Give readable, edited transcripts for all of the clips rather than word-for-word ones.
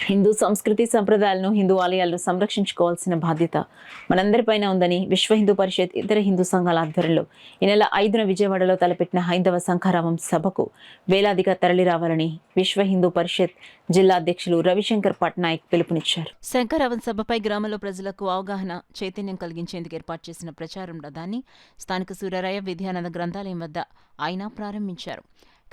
హిందూ సంస్కృతి సంప్రదాయాలను హిందూ ఆలయాలను సంరక్షించుకోవాల్సిన బాధ్యత మనందరిపైన ఉందని విశ్వ హిందూ పరిషత్ ఇతర హిందూ సంఘాల ఆధ్వర్యంలో ఈ నెల 5న విజయవాడలో తలపెట్టిన హైందవ శంఖారావం సభకు వేలాదిగా తరలిరావాలని విశ్వ హిందూ పరిషత్ జిల్లా అధ్యక్షులు రవిశంకర్ పట్నాయక్ పిలుపునిచ్చారు. శంఖారావం సభపై గ్రామంలో ప్రజలకు అవగాహన చైతన్యం కలిగించేందుకు ఏర్పాటు చేసిన ప్రచారం రథాన్ని స్థానిక సూర్యరాయ విద్యానంద గ్రంథాలయం వద్ద ఆయన ప్రారంభించారు.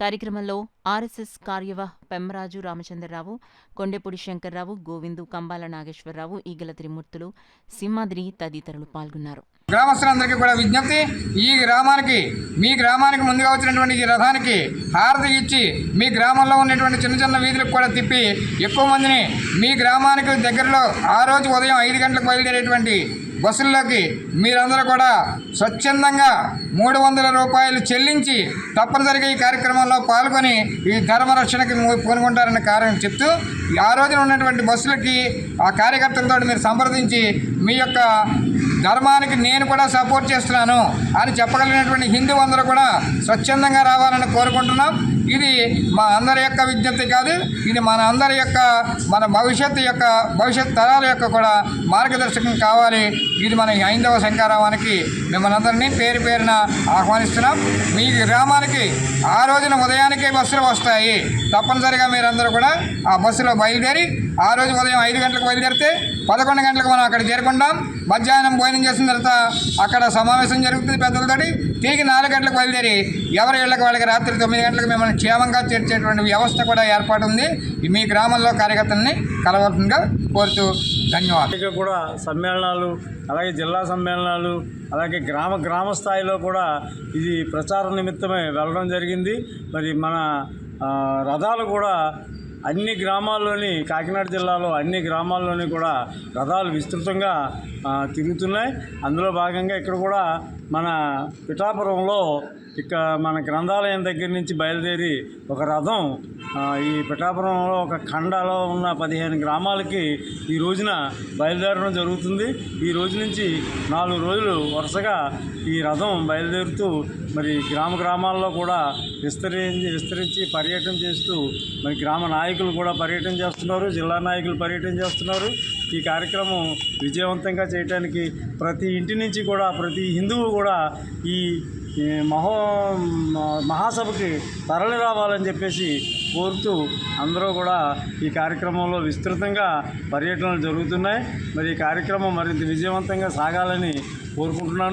కార్యక్రమంలో ఆర్ఎస్ఎస్ కార్యవాహ్ పెమ్మరాజు రామచంద్రరావు, కొండెపూడి శంకర్రావు, గోవిందు, కంబాల నాగేశ్వరరావు, ఈగల త్రిమూర్తులు, సింహాద్రి తదితరులు పాల్గొన్నారు. గ్రామస్తులందరికీ కూడా విజ్ఞప్తి, ఈ గ్రామానికి మీ గ్రామానికి ముందుగా వచ్చినటువంటి ఈ రథానికి హారతి ఇచ్చి మీ గ్రామంలో ఉన్నటువంటి చిన్న చిన్న వీధులకు కూడా తిప్పి ఎక్కువ మందిని మీ గ్రామానికి దగ్గరలో ఆ రోజు ఉదయం 5 గంటలకు బయలుదేరేటువంటి బస్సుల్లోకి మీరందరూ కూడా స్వచ్ఛందంగా 300 రూపాయలు చెల్లించి తప్పనిసరిగా ఈ కార్యక్రమంలో పాల్గొని ఈ ధర్మరక్షణకి పూనుకుంటారన్న కారణం చెప్తూ ఆ రోజున ఉన్నటువంటి బస్సులకి ఆ కార్యకర్తలతో మీరు సంప్రదించి మీ యొక్క ధర్మానికి నేను కూడా సపోర్ట్ చేస్తున్నాను అని చెప్పగలిగినటువంటి హిందూ అందరూ కూడా స్వచ్ఛందంగా రావాలని కోరుకుంటున్నాం. ఇది మా అందరి యొక్క విజ్ఞప్తి కాదు, ఇది మన అందరి యొక్క భవిష్యత్ తరాల యొక్క కూడా మార్గదర్శకం కావాలి. ఇది మన హైందవ శంఖారావానికి మిమ్మల్ని అందరినీ పేరు పేరున ఆహ్వానిస్తున్నాం. మీ గ్రామానికి ఆ రోజున ఉదయానికే బస్సులు వస్తాయి. తప్పనిసరిగా మీరందరూ కూడా ఆ బస్సులో బయలుదేరి ఆ రోజు ఉదయం 5 గంటలకు బయలుదేరితే 11 గంటలకు మనం అక్కడ చేరుకుంటాం. మధ్యాహ్నం భోజనం చేసిన తర్వాత అక్కడ సమావేశం జరుగుతుంది పెద్దలతోటి. తిరిగి 4 గంటలకు బయలుదేరి ఎవరి ఇళ్లకు వాళ్ళకి రాత్రి 9 గంటలకు మిమ్మల్ని క్షేమంగా చేర్చేటువంటి వ్యవస్థ కూడా ఏర్పాటు ఉంది. మీ గ్రామంలో కార్యకర్తల్ని కలవలసిందిగా కోరుతూ ధన్యవాదాలు. కూడా సమ్మేళనాలు, అలాగే జిల్లా సమ్మేళనాలు, అలాగే గ్రామ స్థాయిలో కూడా ఇది ప్రచార నిమిత్తమే వెళ్ళడం జరిగింది. మరి మన రథాలు కూడా అన్ని గ్రామాల్లోని, కాకినాడ జిల్లాలో అన్ని గ్రామాల్లోని కూడా రథాలు విస్తృతంగా తిరుగుతున్నాయి. అందులో భాగంగా ఇక్కడ కూడా మన పిఠాపురంలో మన గ్రంథాలయం దగ్గర నుంచి బయలుదేరి ఒక రథం ఈ పిఠాపురంలో ఒక ఖండాలో ఉన్న 15 గ్రామాలకి ఈ రోజున బయలుదేరడం జరుగుతుంది. ఈ రోజు నుంచి 4 రోజులు వరుసగా ఈ రథం బయలుదేరుతూ మరి గ్రామాల్లో కూడా విస్తరించి పర్యటన చేస్తూ మరి గ్రామ నాయకులు కూడా పర్యటన చేస్తున్నారు, జిల్లా నాయకులు పర్యటన చేస్తున్నారు. ఈ కార్యక్రమం విజయవంతంగా చేయడానికి ప్రతి ఇంటి నుంచి కూడా ప్రతి హిందువు కూడా ఈ మహాసభకి తరలి రావాలని చెప్పేసి కోరుతూ అందరూ కూడా ఈ కార్యక్రమంలో విస్తృతంగా పర్యటనలు జరుగుతున్నాయి. మరి ఈ కార్యక్రమం మరింత విజయవంతంగా సాగాలని కోరుకుంటున్నాను.